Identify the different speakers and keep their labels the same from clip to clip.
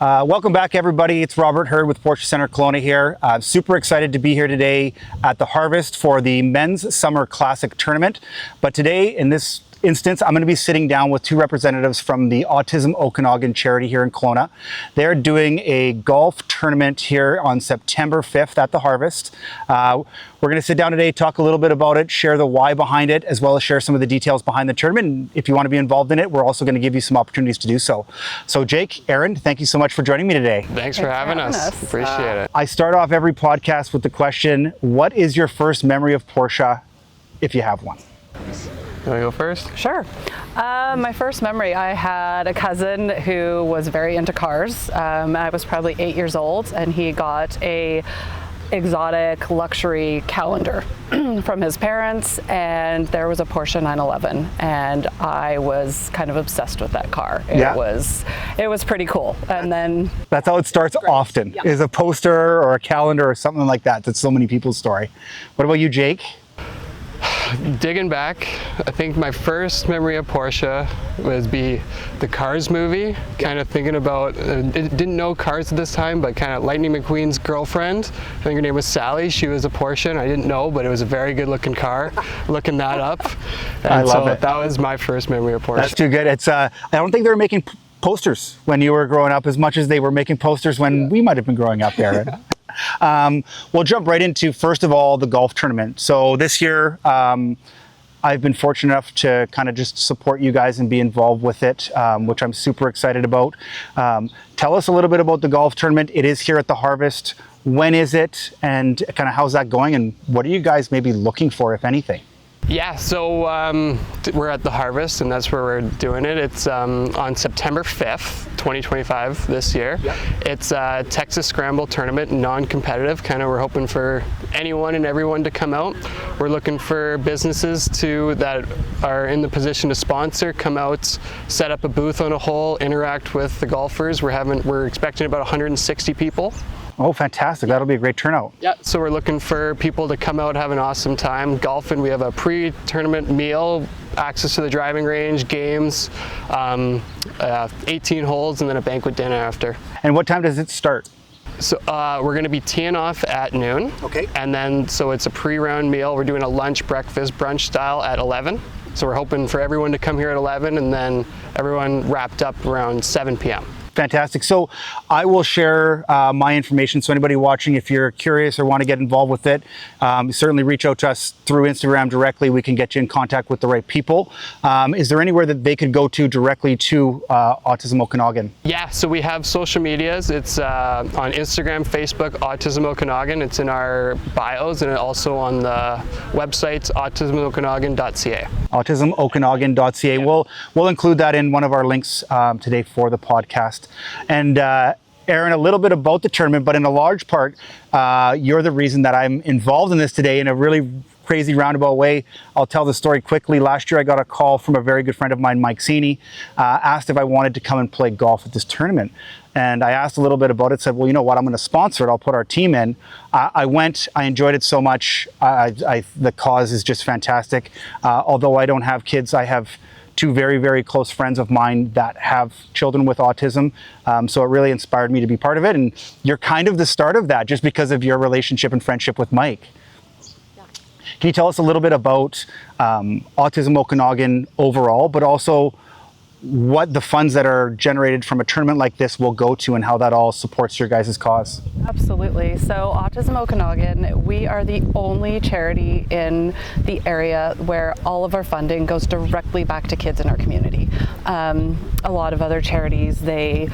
Speaker 1: Welcome back, everybody. It's Robert Hurd with Porsche Centre Kelowna here. I'm super excited to be here today at the Harvest for the Men's Summer Classic Tournament. But today, in this instance, I'm going to be sitting down with two representatives from the Autism Okanagan charity here in Kelowna. They're doing a golf tournament here on September 5th at the Harvest. We're going to sit down today, talk a little bit about it, share the why behind it, as well as share some of the details behind the tournament. And if you want to be involved in it, we're also going to give you some opportunities to do so. So Jake, Erin, thank you so much for joining me today.
Speaker 2: Thanks for having us. Appreciate it.
Speaker 1: I start off every podcast with the question, what is your first memory of Porsche, if you have one?
Speaker 2: You want to go first?
Speaker 3: Sure. My first memory, I had a cousin who was very into cars. I was probably 8 years old, and he got a exotic luxury calendar from his parents, and there was a Porsche 911, and I was kind of obsessed with that car. It was pretty cool. And then
Speaker 1: that's how it starts often, is a poster or a calendar or something like that. That's so many people's story. What about you, Jake?
Speaker 2: Digging back, I think my first memory of Porsche was the Cars movie. Kind of thinking about, didn't know cars at this time, but kind of Lightning McQueen's girlfriend. I think her name was Sally. She was a Porsche, and I didn't know, but it was a very good looking car. Looking that up. And
Speaker 1: I love it.
Speaker 2: That was my first memory of Porsche.
Speaker 1: That's too good. It's I don't think they were making posters when you were growing up as much as they were making posters when we might have been growing up there. We'll jump right into, first of all, the golf tournament. So this year, I've been fortunate enough to kind of just support you guys and be involved with it, which I'm super excited about. Tell us a little bit about the golf tournament. It is here at the Harvest. When is it, and kind of how's that going, and what are you guys maybe looking for, if anything?
Speaker 2: Yeah, so we're at the Harvest, and that's where we're doing it. It's on September 5th, 2025 this year. Yep. It's a Texas Scramble tournament, non-competitive. Kind of we're hoping for anyone and everyone to come out. We're looking for businesses that are in the position to sponsor, come out, set up a booth on a hole, interact with the golfers. We're expecting about 160 people.
Speaker 1: Oh, fantastic. That'll be a great turnout.
Speaker 2: Yeah, so we're looking for people to come out, have an awesome time golfing. We have a pre-tournament meal, access to the driving range, games, 18 holes, and then a banquet dinner after.
Speaker 1: And what time does it start?
Speaker 2: So we're going to be teeing off at noon. Okay. And then, so it's a pre-round meal. We're doing a lunch, breakfast, brunch style at 11. So we're hoping for everyone to come here at 11, and then everyone wrapped up around 7 p.m.
Speaker 1: Fantastic. So I will share my information. So anybody watching, if you're curious or want to get involved with it, certainly reach out to us through Instagram directly. We can get you in contact with the right people. Is there anywhere that they could go to directly to Autism Okanagan? Yeah,
Speaker 2: so we have social medias. It's on Instagram, Facebook, Autism Okanagan. It's in our bios, and also on the website, autismokanagan.ca.
Speaker 1: autismokanagan.ca. Yep. We'll include that in one of our links today for the podcast. And Erin, a little bit about the tournament, but in a large part, you're the reason that I'm involved in this today in a really crazy roundabout way. I'll tell the story quickly. Last year, I got a call from a very good friend of mine, Mike Sini, asked if I wanted to come and play golf at this tournament. And I asked a little bit about it, said, well, you know what, I'm going to sponsor it. I'll put our team in. I went, I enjoyed it so much. The cause is just fantastic. Although I don't have kids, I have two very, very close friends of mine that have children with autism. So it really inspired me to be part of it. And you're kind of the start of that just because of your relationship and friendship with Mike. Yeah. Can you tell us a little bit about Autism Okanagan overall, but also what the funds that are generated from a tournament like this will go to and how that all supports your guys' cause?
Speaker 3: Absolutely. So Autism Okanagan, we are the only charity in the area where all of our funding goes directly back to kids in our community. A lot of other charities, they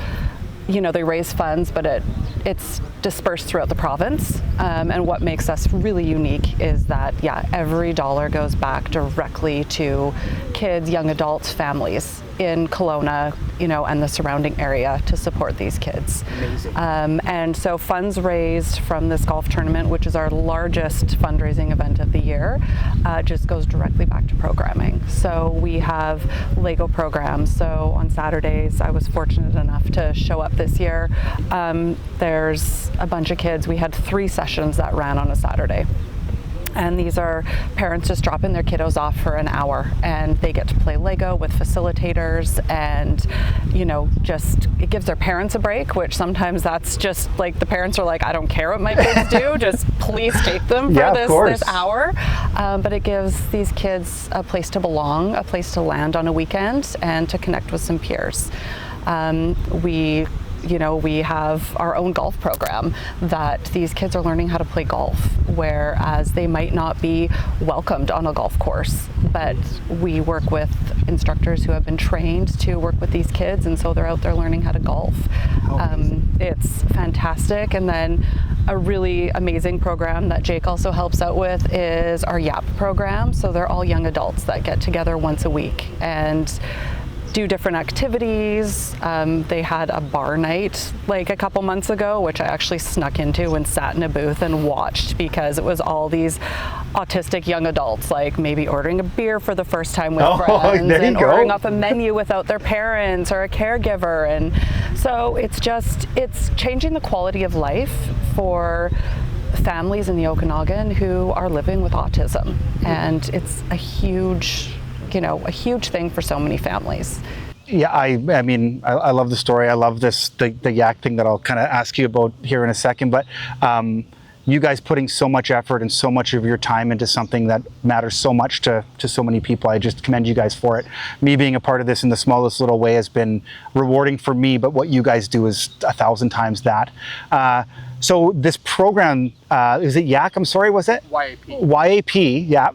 Speaker 3: raise funds, but it's dispersed throughout the province. And what makes us really unique is that, every dollar goes back directly to kids, young adults, families in Kelowna, and the surrounding area to support these kids. Amazing. And so funds raised from this golf tournament, which is our largest fundraising event of the year, just goes directly back to programming. So we have Lego programs. So on Saturdays, I was fortunate enough to show up this year. There's a bunch of kids. We had 3 sessions that ran on a Saturday. And these are parents just dropping their kiddos off for an hour, and they get to play Lego with facilitators, and just it gives their parents a break, which sometimes that's just like the parents are like, I don't care what my kids do, just please take them for this hour. But it gives these kids a place to belong, a place to land on a weekend, and to connect with some peers. We have our own golf program that these kids are learning how to play golf, whereas they might not be welcomed on a golf course, but we work with instructors who have been trained to work with these kids, and so they're out there learning how to golf. It's fantastic. And then a really amazing program that Jake also helps out with is our YAP program. So they're all young adults that get together once a week and do different activities. They had a bar night like a couple months ago, which I actually snuck into and sat in a booth and watched, because it was all these autistic young adults, like maybe ordering a beer for the first time with friends, and ordering off a menu without their parents or a caregiver. And so it's changing the quality of life for families in the Okanagan who are living with autism. And it's a huge thing for so many families.
Speaker 1: Yeah, I mean, I love the story. I love the yak thing that I'll kind of ask you about here in a second. But you guys putting so much effort and so much of your time into something that matters so much to so many people. I just commend you guys for it. Me being a part of this in the smallest little way has been rewarding for me, but what you guys do is 1,000 times that. So this program, is it YAC? I'm sorry, was it?
Speaker 2: YAP.
Speaker 1: YAP, yeah.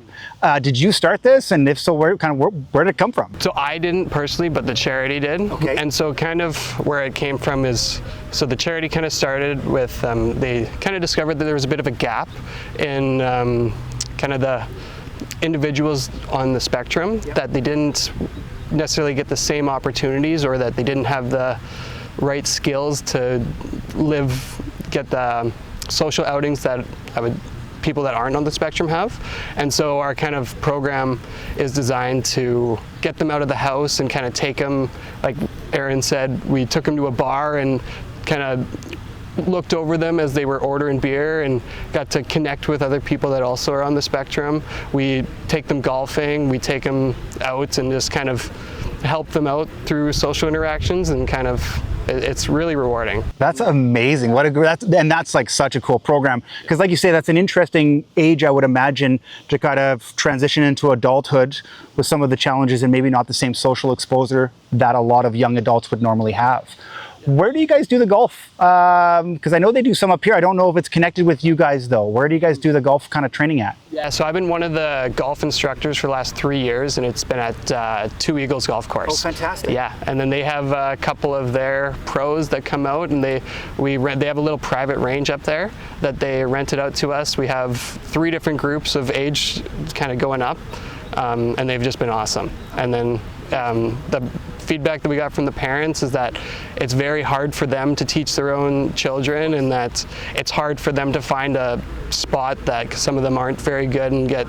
Speaker 1: Did you start this? And if so, where did it come from?
Speaker 2: So I didn't personally, but the charity did.
Speaker 1: Okay.
Speaker 2: And so kind of where it came from is, so the charity kind of started with, they kind of discovered that there was a bit of a gap in kind of the individuals on the spectrum, that they didn't necessarily get the same opportunities, or that they didn't have the right skills to get the social outings that people that aren't on the spectrum have. And so our kind of program is designed to get them out of the house and kind of take them, like Erin said, we took them to a bar and kind of looked over them as they were ordering beer and got to connect with other people that also are on the spectrum. We take them golfing, we take them out and just kind of help them out through social interactions, and kind of it's really rewarding.
Speaker 1: That's amazing. That's like such a cool program, because like you say, that's an interesting age, I would imagine, to kind of transition into adulthood with some of the challenges and maybe not the same social exposure that a lot of young adults would normally have. Where do you guys do the golf? Because I know they do some up here. I don't know if it's connected with you guys though. Where do you guys do the golf kind of training at?
Speaker 2: Yeah, so I've been one of the golf instructors for the last 3 years, and it's been at Two Eagles Golf Course.
Speaker 1: Oh, fantastic.
Speaker 2: Yeah, and then they have a couple of their pros that come out, and they have a little private range up there that they rented out to us. We have 3 different groups of age kind of going up, and they've just been awesome. And then the feedback that we got from the parents is that it's very hard for them to teach their own children, and that it's hard for them to find a spot that, 'cause some of them aren't very good and get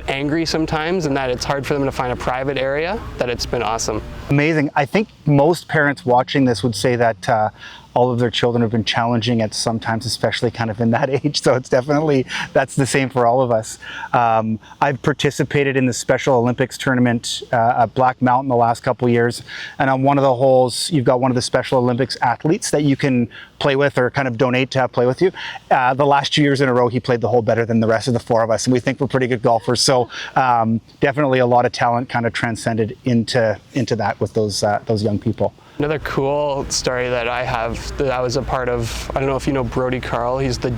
Speaker 2: angry sometimes, and that it's hard for them to find a private area, that it's been awesome.
Speaker 1: Amazing. I think most parents watching this would say that all of their children have been challenging at some times, especially kind of in that age. So it's definitely, that's the same for all of us. I've participated in the Special Olympics tournament at Black Mountain the last couple of years. And on one of the holes, you've got one of the Special Olympics athletes that you can play with or kind of donate to have play with you. The last 2 years in a row, he played the hole better than the rest of the 4 of us. And we think we're pretty good golfers. So definitely a lot of talent kind of transcended into that with those young people.
Speaker 2: Another cool story that I have that I was a part of, I don't know if you know Brody Carl, he's the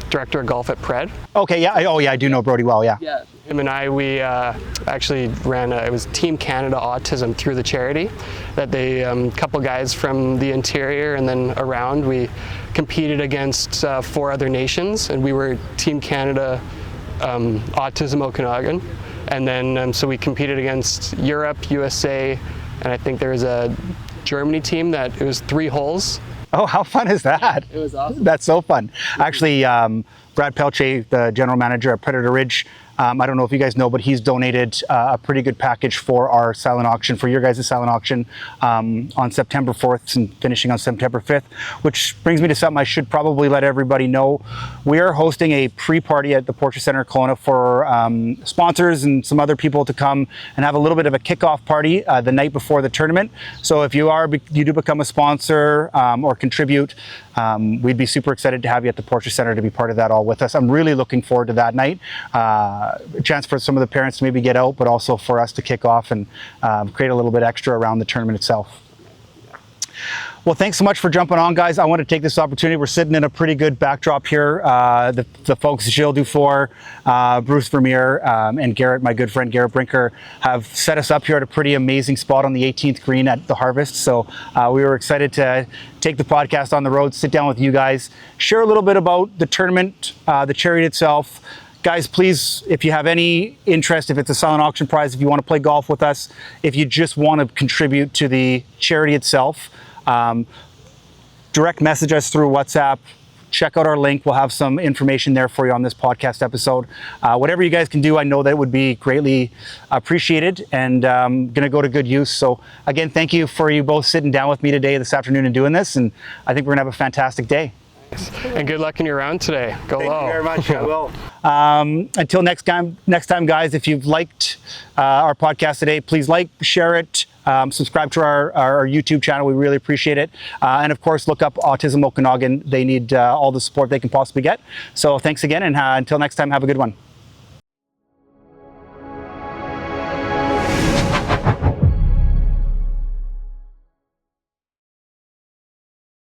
Speaker 2: director of golf at Pred.
Speaker 1: Okay, yeah, I do know Brody well, yeah.
Speaker 2: Yeah, him and I, we actually ran, it was Team Canada Autism through the charity, that they, couple guys from the interior and then around, we competed against 4 other nations, and we were Team Canada Autism Okanagan. And then, so we competed against Europe, USA, and I think there was a Germany team that it was 3 holes.
Speaker 1: Oh, how fun is that?
Speaker 2: It was awesome.
Speaker 1: That's so fun. Actually, Brad Pelche, the general manager at Predator Ridge, I don't know if you guys know, but he's donated a pretty good package for our silent auction, for your guys' silent auction on September 4th and finishing on September 5th, which brings me to something I should probably let everybody know. We are hosting a pre-party at the Porsche Centre Kelowna for sponsors and some other people to come and have a little bit of a kickoff party the night before the tournament. So if you do become a sponsor or contribute, we'd be super excited to have you at the Porsche Centre to be part of that all with us. I'm really looking forward to that night. A chance for some of the parents to maybe get out, but also for us to kick off and create a little bit extra around the tournament itself. Well, thanks so much for jumping on, guys. I want to take this opportunity. We're sitting in a pretty good backdrop here. The folks, Gilles Dufour, Bruce Vermeer, and Garrett, my good friend Garrett Brinker, have set us up here at a pretty amazing spot on the 18th green at the Harvest. So we were excited to take the podcast on the road, sit down with you guys, share a little bit about the tournament, the charity itself. Guys, please, if you have any interest, if it's a silent auction prize, if you want to play golf with us, if you just want to contribute to the charity itself, direct message us through WhatsApp. Check out our link. We'll have some information there for you on this podcast episode. Whatever you guys can do, I know that would be greatly appreciated and going to go to good use. So again, thank you for you both sitting down with me today, this afternoon, and doing this. And I think we're going to have a fantastic day.
Speaker 2: And good luck in your round today. Go low.
Speaker 1: Thank you very much. I will. Until next time, guys, if you've liked our podcast today, please like, share it, subscribe to our YouTube channel. We really appreciate it. And of course, look up Autism Okanagan. They need all the support they can possibly get. So thanks again. And until next time, have a good one.